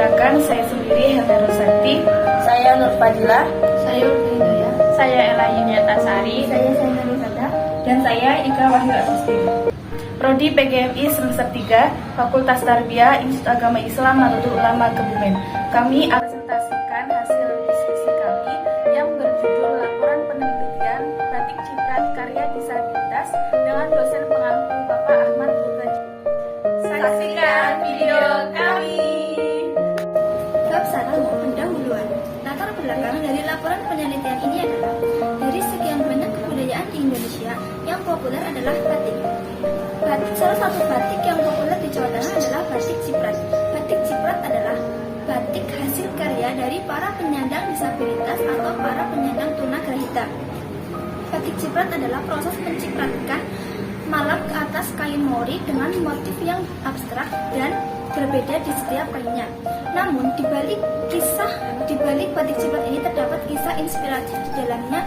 Perkenalkan, saya sendiri Helda Rosati. Saya Nur Fadila. Saya Urfindaya. Saya Ella Yuniatasari. Saya Saina Nurhada. Dan saya Ika Wahyu Agustin. Prodi PGMI semester 3, Fakultas Tarbiyah, Institut Agama Islam Nahdlatul Ulama Kebumen. Kami akan presentasikan hasil diskusi kami yang berjudul Laporan Penelitian Batik Ciprat Karya Disabilitas dengan dosen pengampu Bapak Ahmad Nurhaji. Saksikan video kami. Bab 1. Pendahuluan. Latar belakang dari laporan penelitian ini adalah dari sekian banyak kebudayaan di Indonesia, yang populer adalah batik. Salah satu batik yang populer di Jawa Tengah adalah batik ciprat. Batik ciprat adalah batik hasil karya dari para penyandang disabilitas atau para penyandang tunagrahita. Batik ciprat adalah proses mencipratkan malam ke atas kain mori dengan motif yang abstrak dan berbeda di setiap kainnya. Namun di balik batik ciprat ini terdapat kisah inspiratif di dalamnya.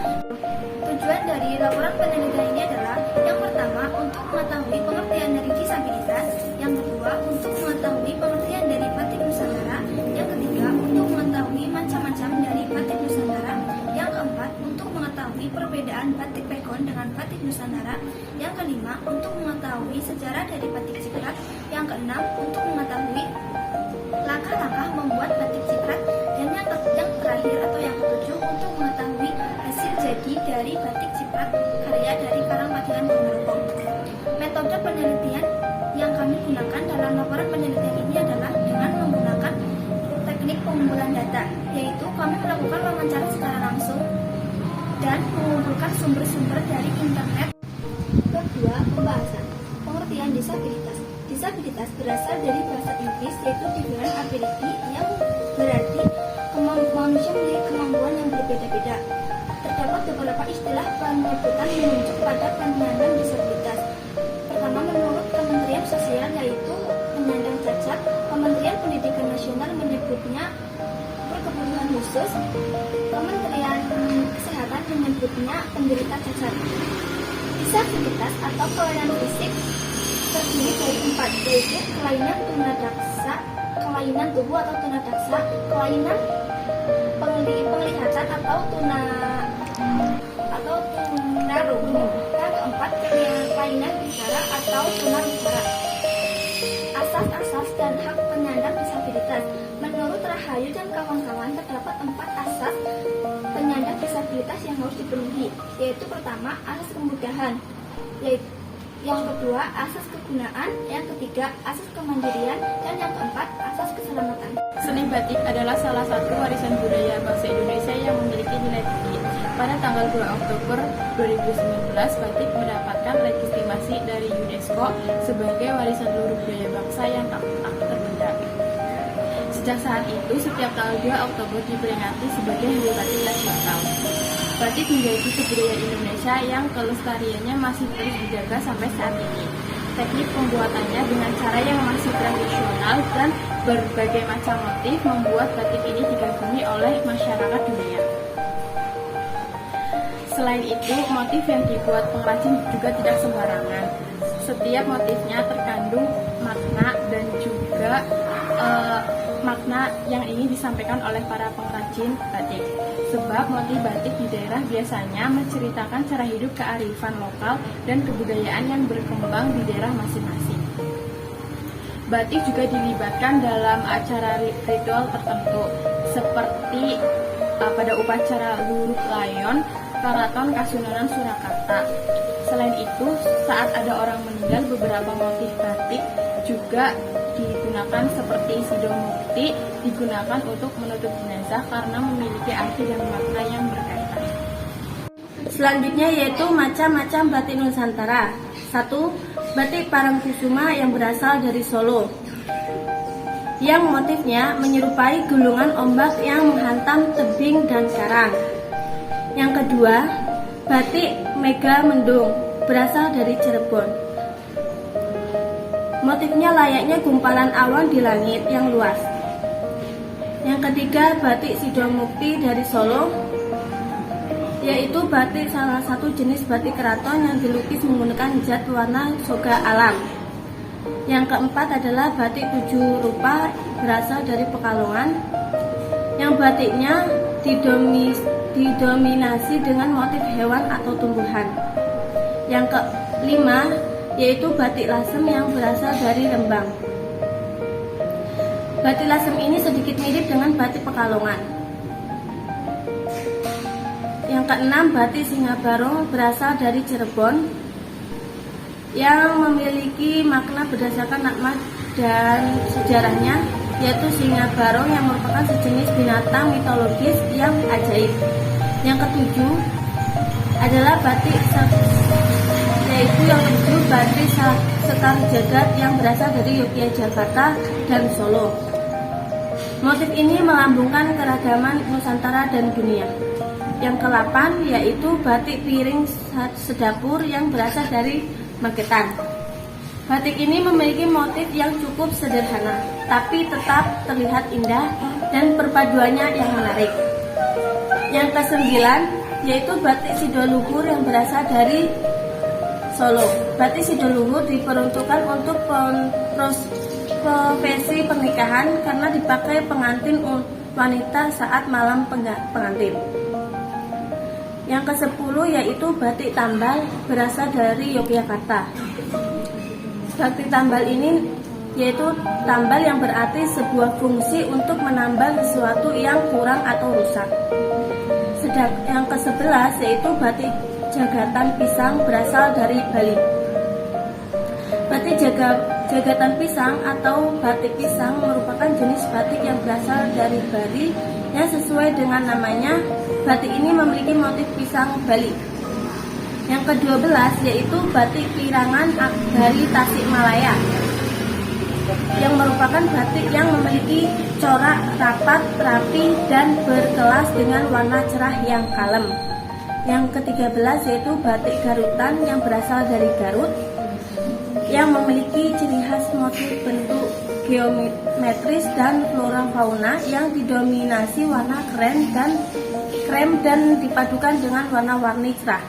Tujuan dari laporan penelitian ini adalah yang pertama untuk mengetahui pengertian dari disabilitas, yang kedua untuk mengetahui pengertian dari batik Nusantara, yang ketiga untuk mengetahui macam-macam dari batik Nusantara, yang keempat untuk mengetahui perbedaan batik Pegon dengan batik Nusantara, yang kelima untuk mengetahui sejarah dari batik ciprat, yang keenam untuk mengetahui langkah-langkah membuat batik ciprat, dan yang terakhir atau yang ketujuh untuk mengetahui hasil jadi dari batik ciprat karya dari Karang Padean Ponorogo. Metode penelitian yang kami gunakan dalam laporan penelitian ini adalah dengan menggunakan teknik pengumpulan data, yaitu kami melakukan wawancara secara langsung dan mengumpulkan sumber-sumber dari internet. Kedua, pembahasan pengertian disabilitas. Disabilitas berasal dari bahasa Inggris, yaitu different ability, yang berarti manusia memiliki kemampuan yang berbeda-beda. Terdapat beberapa istilah penyebutan menunjuk pada penyandang disabilitas. Pertama, menurut Kementerian Sosial, yaitu penyandang cacat. Kementerian Pendidikan Nasional menyebutnya berkebutuhan khusus. Kementerian Kesehatan menyebutnya penderita cacat. Disabilitas atau kelainan fisik terdiri dari 4, yaitu kelainan tunadaksa, kelainan tubuh atau tunadaksa, kelainan penglihatan atau tunarungu, dan keempat, kelainan bicara atau tunawicara. Asas-asas dan hak penyandang disabilitas. Menurut Rahayu dan kawan-kawan, terdapat 4 asas penyandang disabilitas yang harus dipenuhi, yaitu pertama, asas kemudahan, yang kedua, asas kegunaan, yang ketiga, asas kemandirian, dan yang keempat, asas keselamatan. Seni batik adalah salah satu warisan budaya bangsa Indonesia yang memiliki nilai tinggi. Pada tanggal 2 Oktober 2019, batik mendapatkan legitimasi dari UNESCO sebagai warisan luhur budaya bangsa yang tak terbenda. Sejak saat itu, setiap tanggal 2 Oktober diperingati sebagai Hari Batik Nasional. Batik menjadi kebudayaan Indonesia yang kelestariannya masih terus dijaga sampai saat ini. Teknik pembuatannya dengan cara yang masih tradisional dan berbagai macam motif membuat batik ini digagumi oleh masyarakat dunia. Selain itu, motif yang dibuat pengrajin juga tidak sembarangan. Setiap motifnya terkandung makna dan juga makna yang ingin disampaikan oleh para pengrajin batik. Sebab motif batik di daerah biasanya menceritakan cara hidup kearifan lokal dan kebudayaan yang berkembang di daerah masing-masing. Batik juga dilibatkan dalam acara ritual tertentu seperti pada upacara Luruk Layon, Karaton Kasunanan Surakarta. Selain itu, saat ada orang meninggal, beberapa motif batik juga digunakan seperti sidomukti digunakan untuk menutup jenazah karena memiliki arti dan makna yang berkaitan. Selanjutnya yaitu macam-macam batik Nusantara. 1. Batik Parangkusuma yang berasal dari Solo, yang motifnya menyerupai gulungan ombak yang menghantam tebing dan karang. Yang kedua, batik Mega Mendung berasal dari Cirebon. Motifnya layaknya gumpalan awan di langit yang luas. Yang ketiga, batik Sidomukti dari Solo, yaitu batik salah satu jenis batik keraton yang dilukis menggunakan zat warna soga alam. Yang keempat adalah batik 7 rupa berasal dari Pekalongan, yang batiknya didominasi dengan motif hewan atau tumbuhan. Yang kelima yaitu batik lasem yang berasal dari Rembang. Batik lasem ini sedikit mirip dengan batik Pekalongan. Yang keenam, batik Singa Barong berasal dari Cirebon yang memiliki makna berdasarkan nama dan sejarahnya, yaitu singa barong yang merupakan sejenis binatang mitologis yang ajaib. Yang ketujuh adalah batik Sekar Jagad yang berasal dari Yogyakarta dan Solo. Motif ini melambungkan keragaman Nusantara dan dunia. Yang ke-8 yaitu batik piring sedapur yang berasal dari Magetan. Batik ini memiliki motif yang cukup sederhana, tapi tetap terlihat indah dan perpaduannya yang menarik. Yang ke-9 yaitu batik Sidoluhur yang berasal dari Solo. Batik Sidoluhur diperuntukkan untuk prosesi pernikahan karena dipakai pengantin wanita saat malam pengantin. Yang ke-10 yaitu batik tambal berasal dari Yogyakarta. Batik tambal ini yaitu tambal yang berarti sebuah fungsi untuk menambal sesuatu yang kurang atau rusak. Yang ke-11 yaitu batik Jagatan Pisang berasal dari Bali. Batik Jagatan Pisang atau batik pisang merupakan jenis batik yang berasal dari Bali yang sesuai dengan namanya. Batik ini memiliki motif pisang Bali. Yang ke-12 yaitu batik Pirangan dari Tasikmalaya yang merupakan batik yang memiliki corak rapat, rapi, dan berkelas dengan warna cerah yang kalem. Yang ke-13 yaitu batik Garutan yang berasal dari Garut yang memiliki ciri khas motif bentuk geometris dan flora fauna yang didominasi warna krem dan dipadukan dengan warna-warni cerah.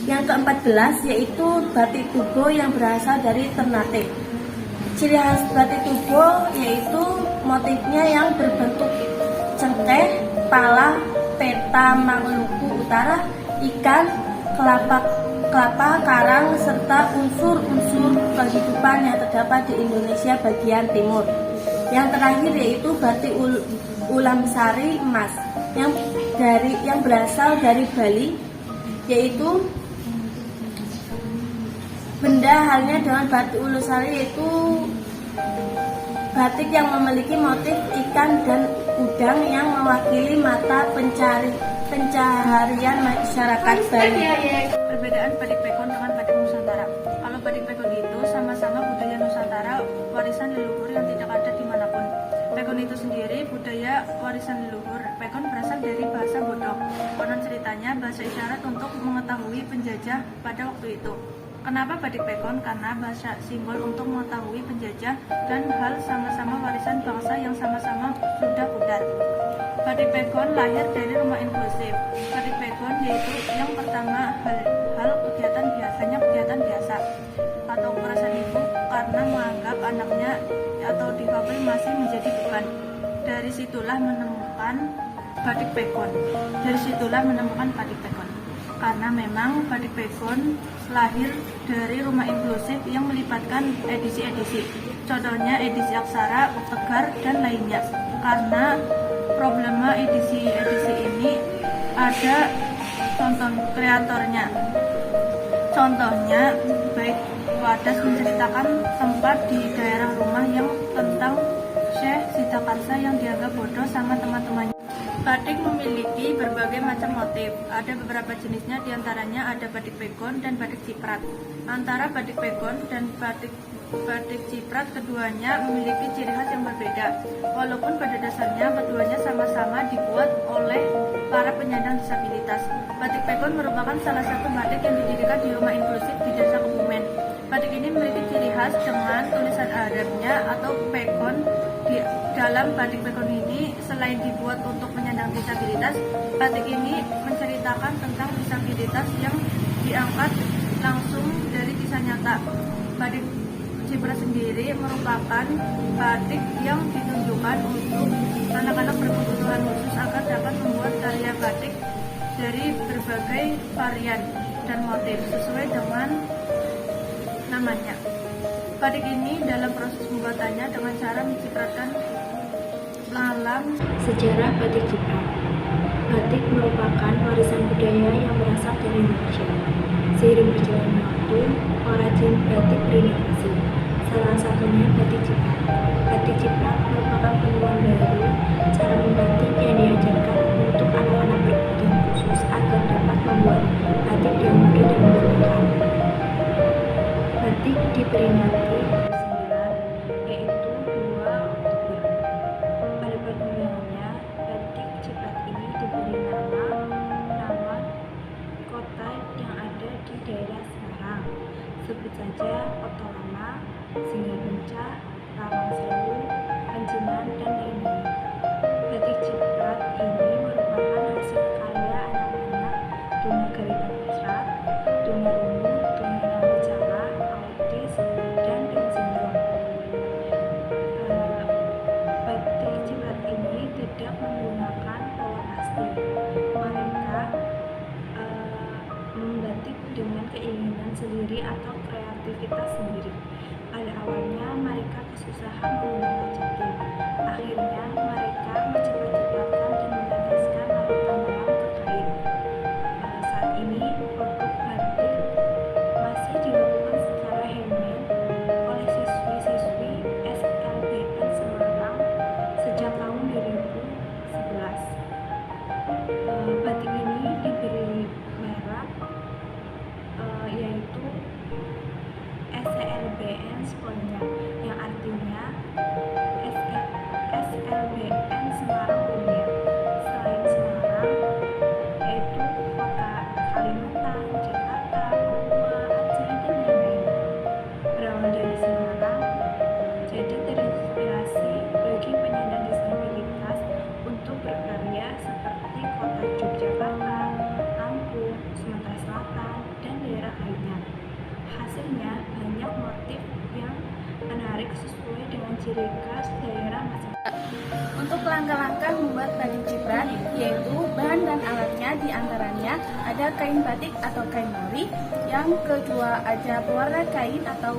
Yang ke-14 yaitu batik Tubo yang berasal dari Ternate. Ciri khas batik Tubo yaitu motifnya yang berbentuk cengkeh, pala, peta Maluku Utara, ikan, kelapa, karang, serta unsur-unsur kehidupan yang terdapat di Indonesia bagian timur. Yang terakhir yaitu batik Ulam Sari Emas yang berasal dari Bali, yaitu benda halnya dengan batik Ulam Sari, yaitu batik yang memiliki motif ikan dan udang yang mewakili mata pencaharian masyarakat Bali. Perbedaan batik Pekon dengan batik Nusantara. Kalau batik Pekon itu sama-sama budaya Nusantara, warisan leluhur yang tidak ada dimanapun. Pekon itu sendiri budaya warisan leluhur. Pekon berasal dari bahasa Bodog. Konon ceritanya bahasa isyarat untuk mengetahui penjajah pada waktu itu. Kenapa batik Pekon? Karena bahasa simbol untuk mengetahui penjajah dan hal sama-sama warisan bangsa yang sama-sama sudah pudar. Batik Pekon lahir dari rumah inklusif. Batik Pekon yaitu yang pertama hal kegiatan biasa atau perasaan ibu karena menganggap anaknya atau difabel masih menjadi beban. Dari situlah menemukan batik Pekon. Karena memang batik Pekon lahir dari rumah inklusif yang melibatkan edisi-edisi. Contohnya edisi aksara, tegar, dan lainnya. Karena problema edisi-edisi ini ada contoh kreatornya. Contohnya, baik Wadas menceritakan tempat di daerah rumah yang tentang Syekh Sidakarsa yang dianggap bodoh sama teman-temannya. Batik memiliki berbagai macam motif. Ada beberapa jenisnya, diantaranya ada batik Pekon dan batik Ciprat. Antara batik Pekon dan batik Ciprat, keduanya memiliki ciri khas yang berbeda. Walaupun pada dasarnya keduanya sama-sama dibuat oleh para penyandang disabilitas. Batik Pekon merupakan salah satu batik yang didirikan di rumah inklusif di Desa Kebumen. Batik ini memiliki ciri khas dengan tulisan Arabnya atau Pekon. Di dalam batik Pekon ini, selain dibuat untuk penyandang disabilitas, batik ini menceritakan tentang disabilitas yang diangkat langsung dari kisah nyata. Batik ciprat sendiri merupakan batik yang ditunjukkan untuk anak-anak berkebutuhan khusus agar dapat membuat karya batik dari berbagai varian dan motif sesuai dengan namanya. Batik ini dalam proses pembuatannya dengan cara mencipratkan malam. Sejarah batik ciprat. Batik merupakan warisan budaya yang berasal dari Indonesia. Seiring berjalannya waktu, pengrajin batik berinovasi. Salah satunya batik ciprat. Batik ciprat merupakan penemuan baru cara membatik yang diajarkan untuk anak-anak berkebutuhan khusus agar dapat membuat batik yang mudah dan menyenangkan. Batik diperingati 9, yaitu 2 Oktober. Pada perkembangannya, batik ciprat ini diberi nama kota yang ada di daerah Semarang. Sebut saja Kota Lama, Singgabencah, Rawangsewu, Panjenengan, dan lain-lain. Batik ciprat ini merupakan hasil karya anak-anak Dunagari Tapistrat, Tunarungu, Tunawicara, Autis, dan Down Syndrome. Batik ciprat ini tidak menggunakan pola pasti. Mereka membatik dengan keinginan sendiri atau kreativitas sendiri. Pada awalnya mereka kesusahan menggunakan cetik. Akhirnya mereka mencepat-cepatkan dan meneteskan larutan malam ke kain. Saat ini produk batik masih dilakukan secara handmade oleh siswi-siswi SLBN Semarang sejak tahun 2011. Batik ini diberi merek yaitu SLBN Spolnya, yang artinya SLBN Semarang Punya. Selain Semarang, yaitu kota Kalimantan, Jakarta, Papua, Aceh, dan lain-lain. Berawal dari Semarang, jadi terinspirasi bagi penyandang disabilitas untuk berkarya seperti kota Yogyakarta, Lampung, Sumatera Selatan, dan daerah lainnya. Hasilnya banyak motif yang menarik sesuai dengan ciri khas daerah masing-masing. Untuk langkah-langkah membuat batik ciprat, yaitu bahan dan alatnya diantaranya ada kain batik atau kain mori, yang kedua ada pewarna kain atau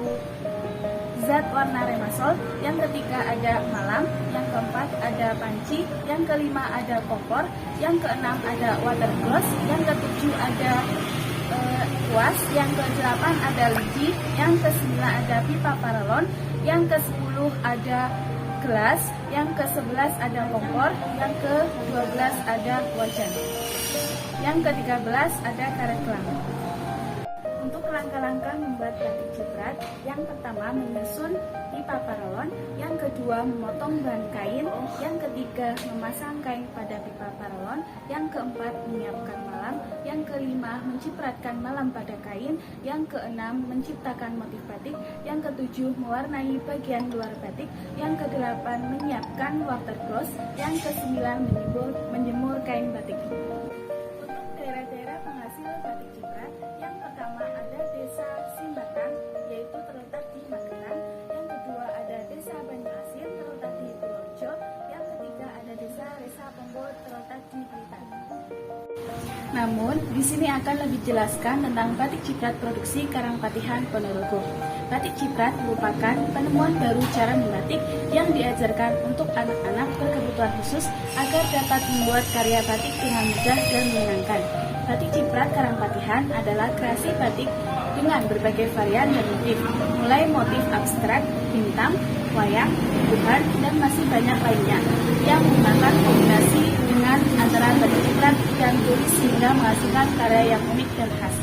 zat warna remasol, yang ketiga ada malam, yang keempat ada panci, yang kelima ada kompor, yang keenam ada watergloss, yang ketujuh ada kuas, yang ke-8 ada lidi, yang ke-9 ada pipa paralon, yang ke-10 ada gelas, yang ke-11 ada kompor, yang ke-12 ada wajan, yang ke-13 ada karet kelang. Untuk langkah-langkah membuat batik ciprat, yang pertama menyusun pipa paralon, yang kedua memotong bahan kain, yang ketiga memasang kain pada pipa paralon, yang keempat menyiapkan malam, yang kelima mencipratkan malam pada kain, yang keenam menciptakan motif batik, yang ketujuh mewarnai bagian luar batik, yang kedelapan menyiapkan watergloss, yang kesembilan menjemur kain batik. Untuk daerah-daerah penghasil batik ciprat, yang pertama ada Desa Simbatan, yaitu terletak di Magelang, yang kedua ada Desa Banyuasin, terletak di Purworejo, yang ketiga ada Desa Resa Pombo, terletak di Blitar. Namun, di sini akan lebih jelaskan tentang batik ciprat produksi Karangpatihan Ponorogo. Batik ciprat merupakan penemuan baru cara membatik yang diajarkan untuk anak-anak berkebutuhan khusus agar dapat membuat karya batik dengan mudah dan menyenangkan. Batik ciprat Karangpatihan adalah kreasi batik dengan berbagai varian dan motif, mulai motif abstrak, bintang, wayang, tumbuhan, dan masih banyak lainnya, yang menggunakan kombinasi dengan antara batik ciprat dan tulis sehingga menghasilkan karya yang unik dan khas.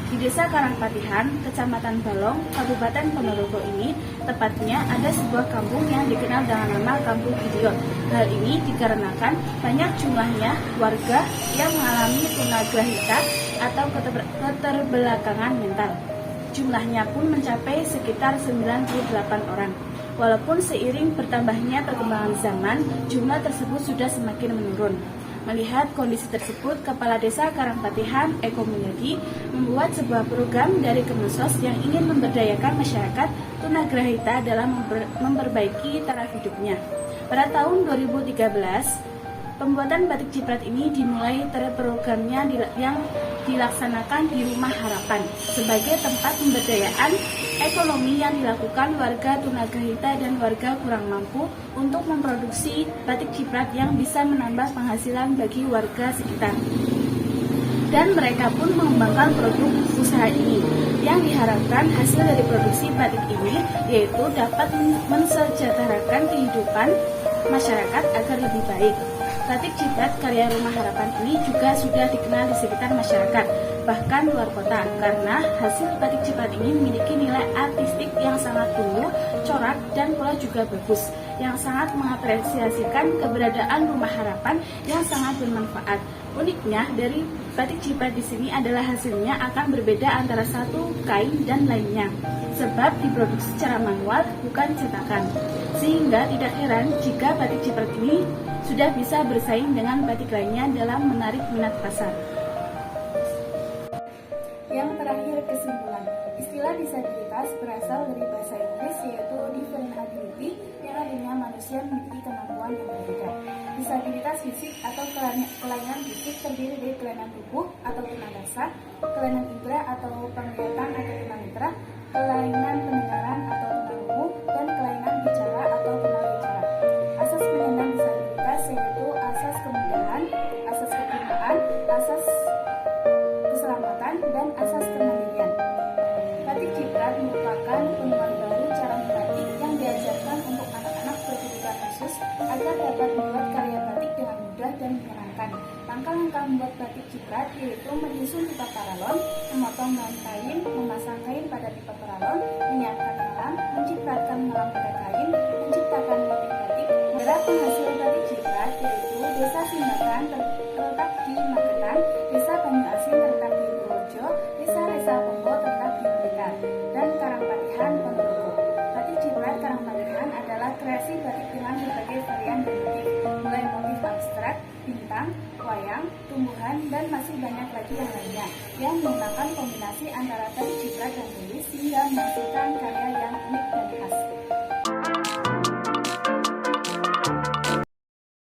Di Desa Karangpatihan, Kecamatan Balong, Kabupaten Ponorogo ini, tepatnya ada sebuah kampung yang dikenal dengan nama Kampung Gideon. Hal ini dikarenakan banyak jumlahnya warga yang mengalami tunagrahita atau keterbelakangan mental. Jumlahnya pun mencapai sekitar 98 orang. Walaupun seiring bertambahnya perkembangan zaman, jumlah tersebut sudah semakin menurun. Melihat kondisi tersebut, Kepala Desa Karangpatihan Eko Mulyadi membuat sebuah program dari Kemensos yang ingin memberdayakan masyarakat tunagrahita dalam memperbaiki taraf hidupnya. Pada tahun 2013, pembuatan batik ciprat ini dimulai programnya yang dilaksanakan di Rumah Harapan sebagai tempat pemberdayaan ekonomi yang dilakukan warga tunagrahita dan warga kurang mampu untuk memproduksi batik ciprat yang bisa menambah penghasilan bagi warga sekitar. Dan mereka pun mengembangkan produk usaha ini yang diharapkan hasil dari produksi batik ini yaitu dapat mensejahterakan kehidupan masyarakat agar lebih baik. Batik ciprat karya Rumah Harapan ini juga sudah dikenal di sekitar masyarakat, bahkan luar kota, karena hasil batik ciprat ini memiliki nilai artistik yang sangat tumbuh, corak, dan pola juga bagus, yang sangat mengapresiasikan keberadaan Rumah Harapan yang sangat bermanfaat. Uniknya dari batik ciprat di sini adalah hasilnya akan berbeda antara satu kain dan lainnya, sebab diproduksi secara manual bukan cetakan, sehingga tidak heran jika batik ciprat ini sudah bisa bersaing dengan batik lainnya dalam menarik minat pasar. Yang terakhir, kesimpulan. Istilah disabilitas berasal dari bahasa Inggris yaitu different ability, yang artinya manusia memiliki kemampuan yang berbeda. Disabilitas fisik atau kelainan fisik terdiri dari kelainan tubuh atau tunadarsa, kelainan indera atau penglihatan atau tunanetra, kelainan pendengaran atau tunarungu, dan kelainan bicara atau tunawicara. Asas penyandang disabilitas yaitu asas kemudahan, asas keprimaan, asas keselamatan, dan asas kemandirian. Batik ciprat merupakan penemuan baru cara membatik yang diajarkan untuk anak-anak berkebutuhan khusus agar dapat membuat karya batik dengan mudah dan menyenangkan. Langkah-langkah membuat batik ciprat yaitu menyusun pipa paralon, memotong bahan kain, memasang kain pada pipa paralon, menyiapkan malam, mencipratkan malam pada kain, menciptakan motif batik. Daerah penghasil batik ciprat yaitu Desa Simbakan terletak di Magetan, Desa Banyu Asin terletak di Purworejo, Desa Resa Pombo terletak di Blitar, dan Karangpatihan Ponorogo. Batik ciprat Karangpatihan adalah kreasi batik dengan berbagai varian dan motif, mulai motif abstrak, bintang, wayang, tumbuhan, dan masih banyak lagi yang lainnya, yang menggunakan kombinasi antara batik ciprat dan tulis sehingga menghasilkan karya yang unik dan khas.